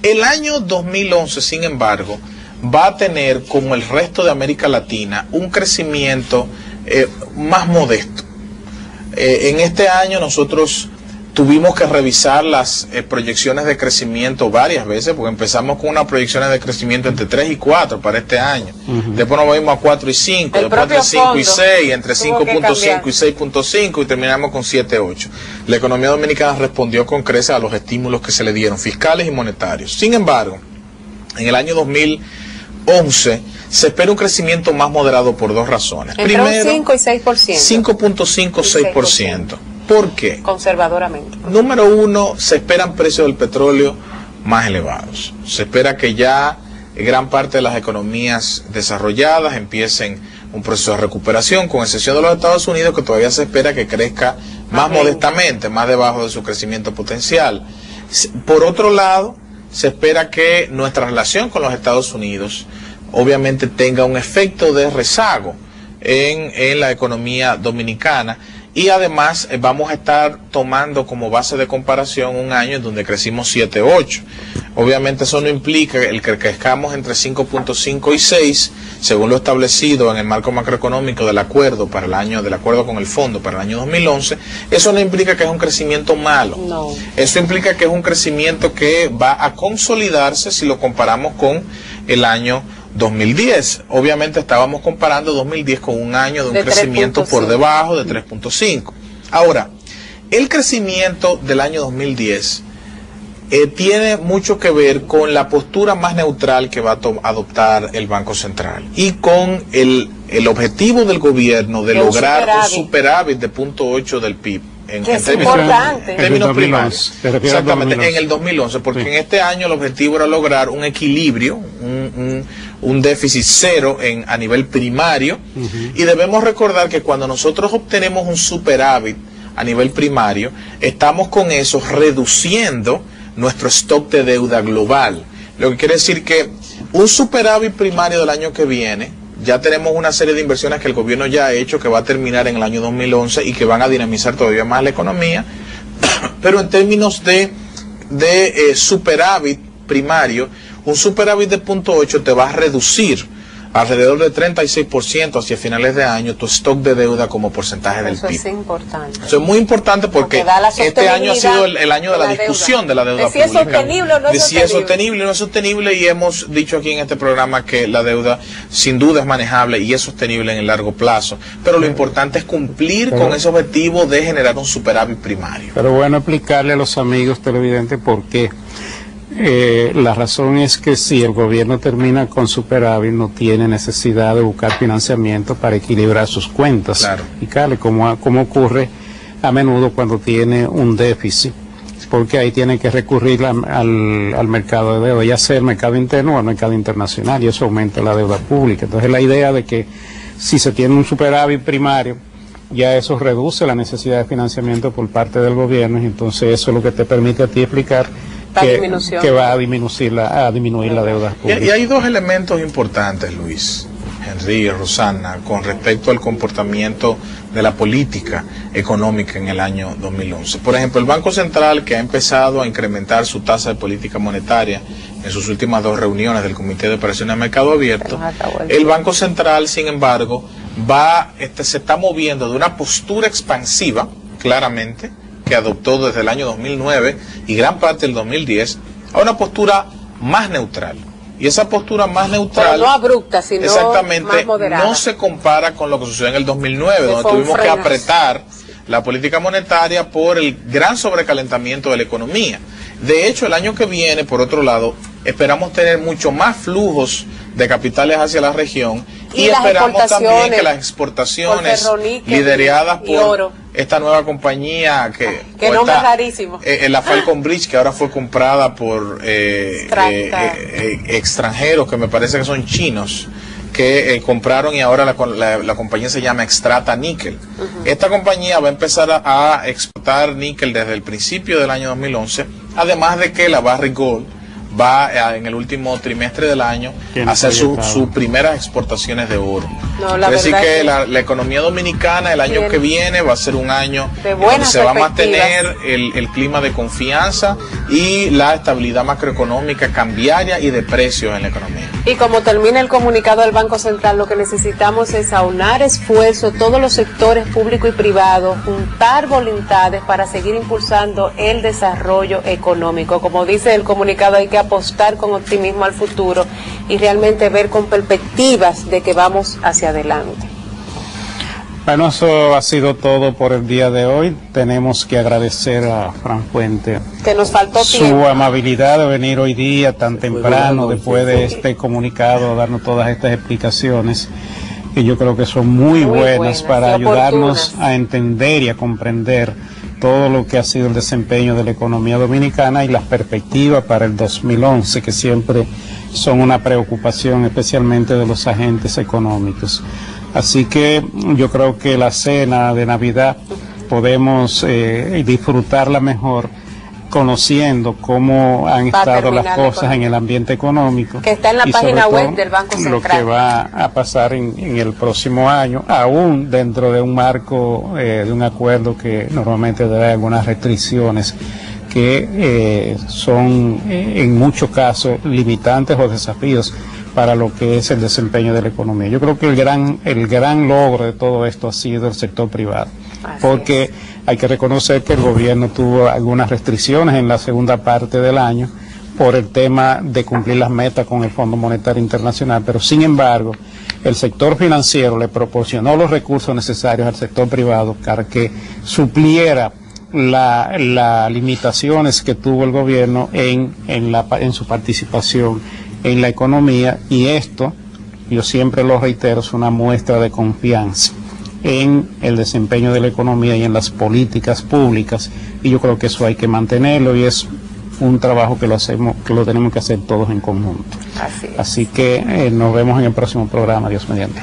El año 2011, sin embargo, va a tener, como el resto de América Latina, un crecimiento más modesto. En este año nosotros tuvimos que revisar las proyecciones de crecimiento varias veces, porque empezamos con unas proyecciones de crecimiento entre 3 y 4 para este año. Después nos movimos a 4 y 5, después entre 5 y 6, entre 5.5 y 6.5 y terminamos con 7.8. La economía dominicana respondió con creces a los estímulos que se le dieron, fiscales y monetarios. Sin embargo, en el año 2011 se espera un crecimiento más moderado por dos razones. Entre Primero, un 5 y 6%. 5.5-6%. ¿Por qué? Conservadoramente. Número uno, se esperan precios del petróleo más elevados. Se espera que ya gran parte de las economías desarrolladas empiecen un proceso de recuperación, con excepción de los Estados Unidos, que todavía se espera que crezca más modestamente, más debajo de su crecimiento potencial. Por otro lado, se espera que nuestra relación con los Estados Unidos obviamente tenga un efecto de rezago en la economía dominicana. Y además vamos a estar tomando como base de comparación un año en donde crecimos 7.8. Obviamente eso no implica el que crezcamos entre 5.5 y 6, según lo establecido en el marco macroeconómico del acuerdo del acuerdo con el fondo para el año 2011. Eso no implica que es un crecimiento malo. No. Eso implica que es un crecimiento que va a consolidarse si lo comparamos con el año 2010. Obviamente estábamos comparando 2010 con un año de un crecimiento por debajo de 3.5. Ahora, el crecimiento del año 2010 tiene mucho que ver con la postura más neutral que va a adoptar el Banco Central y con el objetivo del gobierno de lograr un superávit de 0.8 del PIB. En términos primarios. Exactamente, en el 2011, porque en este año el objetivo era lograr un equilibrio, un déficit cero a nivel primario, y debemos recordar que cuando nosotros obtenemos un superávit a nivel primario, estamos con eso reduciendo nuestro stock de deuda global, lo que quiere decir que un superávit primario del año que viene, ya tenemos una serie de inversiones que el gobierno ya ha hecho, que va a terminar en el año 2011 y que van a dinamizar todavía más la economía, pero en términos de superávit primario, un superávit de 0.8 te va a reducir alrededor de 36% hacia finales de año tu stock de deuda como porcentaje del PIB. Eso es importante. Eso es muy importante porque este año ha sido el año de la discusión de la deuda pública. De si es sostenible o no es sostenible. De si es sostenible o no es sostenible, y hemos dicho aquí en este programa que la deuda sin duda es manejable y es sostenible en el largo plazo. Pero lo importante es cumplir con ese objetivo de generar un superávit primario. Pero bueno, explicarle a los amigos televidentes por qué. La razón es que si el gobierno termina con superávit, no tiene necesidad de buscar financiamiento para equilibrar sus cuentas. Claro. Y como ocurre a menudo cuando tiene un déficit, porque ahí tiene que recurrir al mercado de deuda, ya sea el mercado interno o el mercado internacional, y eso aumenta la deuda pública. Entonces la idea de que si se tiene un superávit primario, ya eso reduce la necesidad de financiamiento por parte del gobierno, y entonces eso es lo que te permite a ti explicar que va a disminuir la deuda pública. Y hay dos elementos importantes, Luis, Henry y Rosana, con respecto al comportamiento de la política económica en el año 2011. Por ejemplo, el Banco Central, que ha empezado a incrementar su tasa de política monetaria en sus últimas dos reuniones del Comité de Operaciones de Mercado Abierto, el Banco Central, sin embargo, se está moviendo de una postura expansiva, claramente, que adoptó desde el año 2009 y gran parte del 2010, a una postura más neutral. Y esa postura más neutral, pero no abrupta, sino exactamente, más moderada, no se compara con lo que sucedió en el 2009, donde tuvimos que apretar la política monetaria por el gran sobrecalentamiento de la economía. De hecho, el año que viene, por otro lado, esperamos tener mucho más flujos de capitales hacia la región, y esperamos también que las exportaciones lideradas por esta nueva compañía que nombre rarísimo, la Falcon Bridge, que ahora fue comprada por extranjeros que me parece que son chinos, que compraron, y ahora la compañía se llama Extrata Níquel. Esta compañía va a empezar a exportar níquel desde el principio del año 2011, además de que la Barrick Gold va en el último trimestre del año a hacer sus primeras exportaciones de oro. Es decir que la economía dominicana el año que viene va a ser un año donde se va a mantener el clima de confianza y la estabilidad macroeconómica, cambiaria y de precios en la economía. Y como termina el comunicado del Banco Central, lo que necesitamos es aunar esfuerzos, todos los sectores público y privado, juntar voluntades para seguir impulsando el desarrollo económico. Como dice el comunicado, hay que apostar con optimismo al futuro y realmente ver con perspectivas de que vamos hacia adelante. Bueno, eso ha sido todo por el día de hoy. Tenemos que agradecer a Fran Fuente que nos faltó su tiempo. Amabilidad de venir hoy día tan temprano después de este comunicado, darnos todas estas explicaciones que yo creo que son muy buenas para ayudarnos a entender y a comprender todo lo que ha sido el desempeño de la economía dominicana y las perspectivas para el 2011, que siempre son una preocupación especialmente de los agentes económicos. Así que yo creo que la cena de Navidad podemos disfrutarla mejor conociendo cómo han estado las cosas en el ambiente económico. Que está en la página web del Banco Central. Lo que va a pasar en el próximo año, aún dentro de un marco de un acuerdo que normalmente debe algunas restricciones que son en muchos casos limitantes o desafíos para lo que es el desempeño de la economía. Yo creo que el gran logro de todo esto ha sido el sector privado, porque hay que reconocer que el gobierno tuvo algunas restricciones en la segunda parte del año por el tema de cumplir las metas con el Fondo Monetario Internacional, pero sin embargo el sector financiero le proporcionó los recursos necesarios al sector privado para que supliera las limitaciones que tuvo el gobierno en su participación en la economía, y esto, yo siempre lo reitero, es una muestra de confianza en el desempeño de la economía y en las políticas públicas, y yo creo que eso hay que mantenerlo y es un trabajo que lo tenemos que hacer todos en conjunto. Así que nos vemos en el próximo programa, Dios mediante.